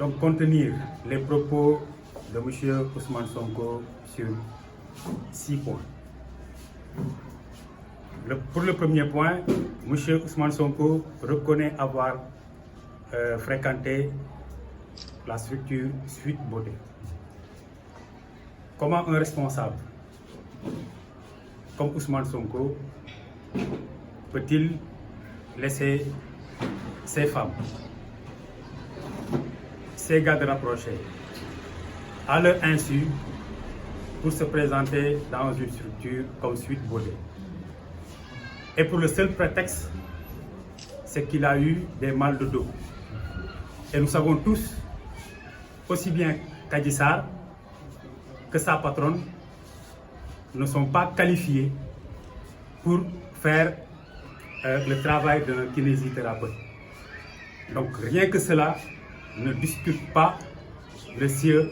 donc contenir les propos de M. Ousmane Sonko sur 6 points. Pour le premier point, M. Ousmane Sonko reconnaît avoir fréquenté la structure Sweet Beauté. Comment un responsable comme Ousmane Sonko peut-il laisser ces femmes, ces gardes rapprochés, à leur insu pour se présenter dans une structure comme Sweet Beauté? Et pour le seul prétexte, c'est qu'il a eu des mal de dos. Et nous savons tous, aussi bien qu'Adji Sarr que sa patronne, ne sont pas qualifiés pour faire le travail d'un kinésithérapeute. Donc rien que cela ne discute pas le sieur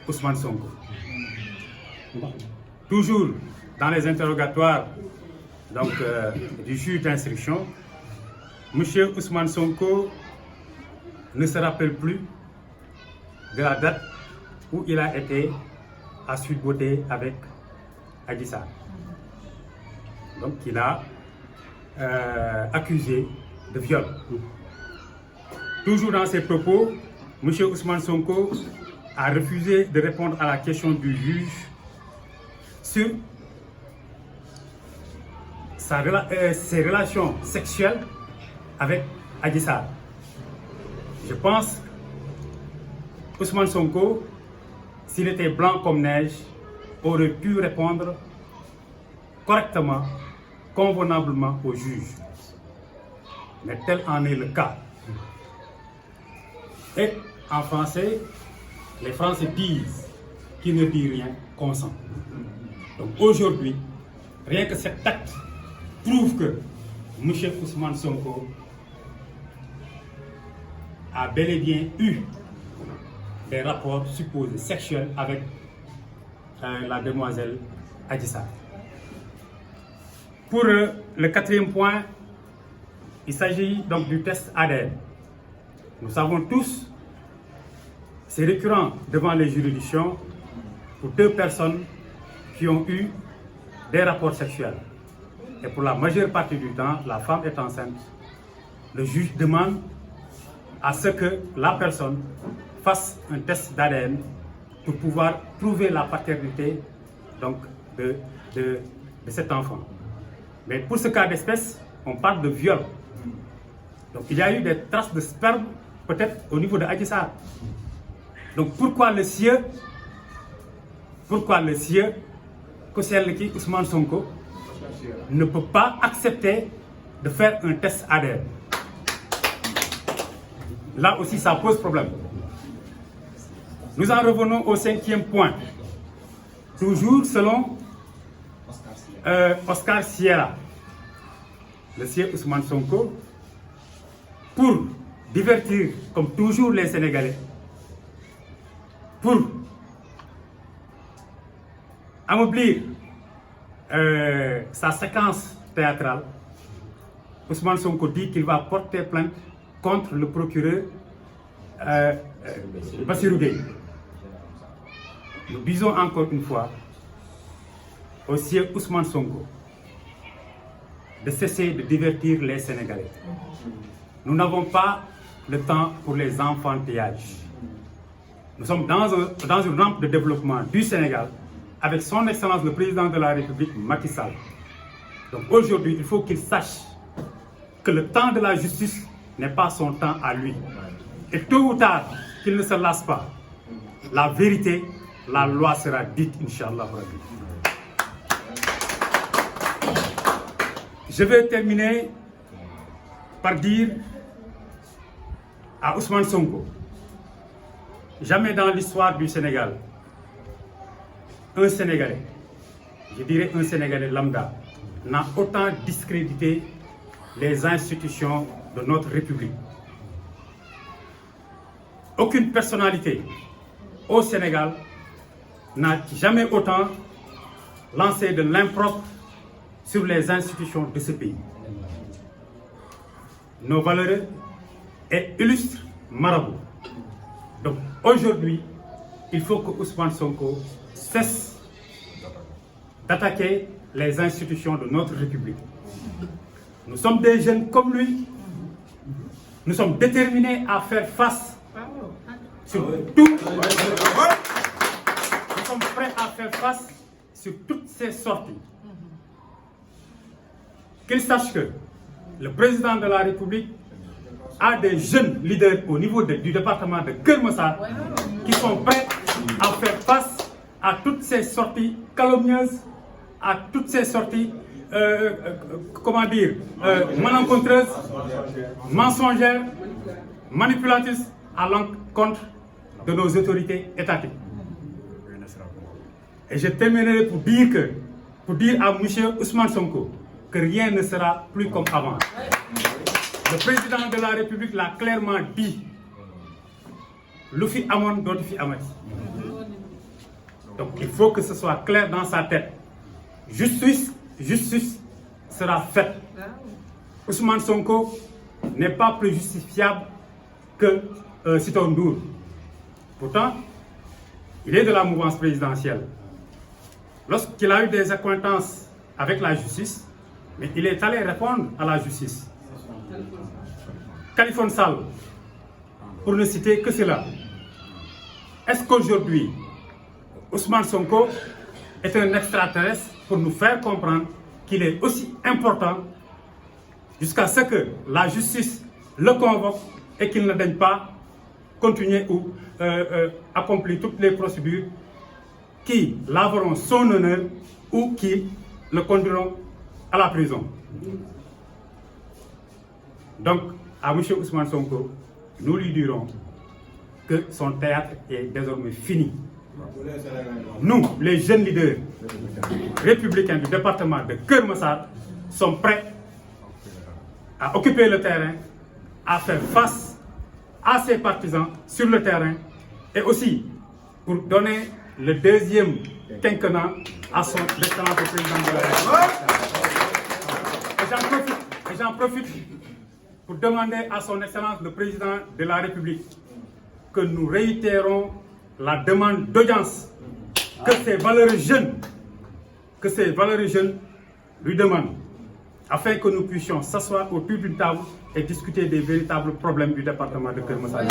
Ousmane Sonko. Toujours dans les interrogatoires du juge d'instruction, M. Ousmane Sonko ne se rappelle plus de la date où il a été à Sweet Beauté avec Adji Sarr. Donc il a accusé de viol. Toujours dans ses propos, M. Ousmane Sonko a refusé de répondre à la question du juge sur ses relations sexuelles avec Adji Sarr. Je pense Ousmane Sonko, s'il était blanc comme neige, aurait pu répondre correctement, convenablement au juge. Mais tel en est le cas. Et en français, les Français disent qui ne dit rien consent. Donc aujourd'hui, rien que cet acte prouve que M. Ousmane Sonko a bel et bien eu des rapports supposés sexuels avec la demoiselle Adji Sarr. Pour le quatrième point, il s'agit donc du test ADN. Nous savons tous, c'est récurrent devant les juridictions pour deux personnes qui ont eu des rapports sexuels. Et pour la majeure partie du temps, la femme est enceinte. Le juge demande à ce que la personne fasse un test d'ADN pour pouvoir prouver la paternité donc, de cet enfant. Mais pour ce cas d'espèce, on parle de viol. Donc il y a eu des traces de sperme, peut-être au niveau de Adji Sarr. Donc pourquoi le sieur, Kossieleki Ousmane Sonko, ne peut pas accepter de faire un test ADN? Là aussi, ça pose problème. Nous en revenons au cinquième point. Toujours selon Oscar Sierra, le sieur Ousmane Sonko, pour divertir comme toujours les Sénégalais, pour amoublir sa séquence théâtrale, Ousmane Sonko dit qu'il va porter plainte contre le procureur Bassirou Gueye. Nous disons encore une fois au sieur Ousmane Sonko de cesser de divertir les Sénégalais. Nous n'avons pas le temps pour les enfantillages. Nous sommes dans une rampe de développement du Sénégal avec son Excellence le Président de la République, Macky Sall. Donc aujourd'hui, il faut qu'il sache que le temps de la justice n'est pas son temps à lui. Et tôt ou tard, qu'il ne se lasse pas. La vérité, la loi sera dite, Inch'Allah. Je vais terminer par dire à Ousmane Sonko, jamais dans l'histoire du Sénégal, un Sénégalais, je dirais un Sénégalais lambda, n'a autant discrédité les institutions de notre République. Aucune personnalité au Sénégal n'a jamais autant lancé de l'impropre sur les institutions de ce pays. Nos valeureux et illustres marabouts Donc aujourd'hui, il faut que Ousmane Sonko cesse d'attaquer les institutions de notre République. Nous sommes des jeunes comme lui. Nous sommes déterminés à faire face sur tout. Nous sommes prêts à faire face sur toutes ces sorties. Qu'il sache que le président de la République a des jeunes leaders au niveau du département de Keur Massar qui sont prêts à faire face à toutes ces sorties calomnieuses, à toutes ces sorties malencontreuses, mensongères, manipulatrices à l'encontre de nos autorités étatiques. Et je terminerai pour dire à M. Ousmane Sonko que rien ne sera plus comme avant. Le président de la République l'a clairement dit. Lufi Amon Dotifi Amati. Donc il faut que ce soit clair dans sa tête. Justice sera faite. Ousmane Sonko n'est pas plus justifiable que Sitor Ndour. Pourtant, il est de la mouvance présidentielle. Lorsqu'il a eu des accointances avec la justice, mais il est allé répondre à la justice. Khalifa Sall, pour ne citer que cela. Est-ce qu'aujourd'hui, Ousmane Sonko est un extraterrestre pour nous faire comprendre qu'il est aussi important jusqu'à ce que la justice le convoque et qu'il ne daigne pas continuer ou accomplir toutes les procédures qui laveront son honneur ou qui le conduiront à la prison. Donc, à M. Ousmane Sonko, nous lui dirons que son théâtre est désormais fini. Nous, les jeunes leaders républicains du département de Keur Massar, sommes prêts à occuper le terrain, à faire face à ses partisans sur le terrain et aussi pour donner le deuxième quinquennat à son excellence le président de la République. Et j'en profite pour demander à son excellence le président de la République que nous réitérons la demande d'audience que ces valeureux jeunes lui demandent, afin que nous puissions s'asseoir autour d'une table et discuter des véritables problèmes du département de Keur Massar.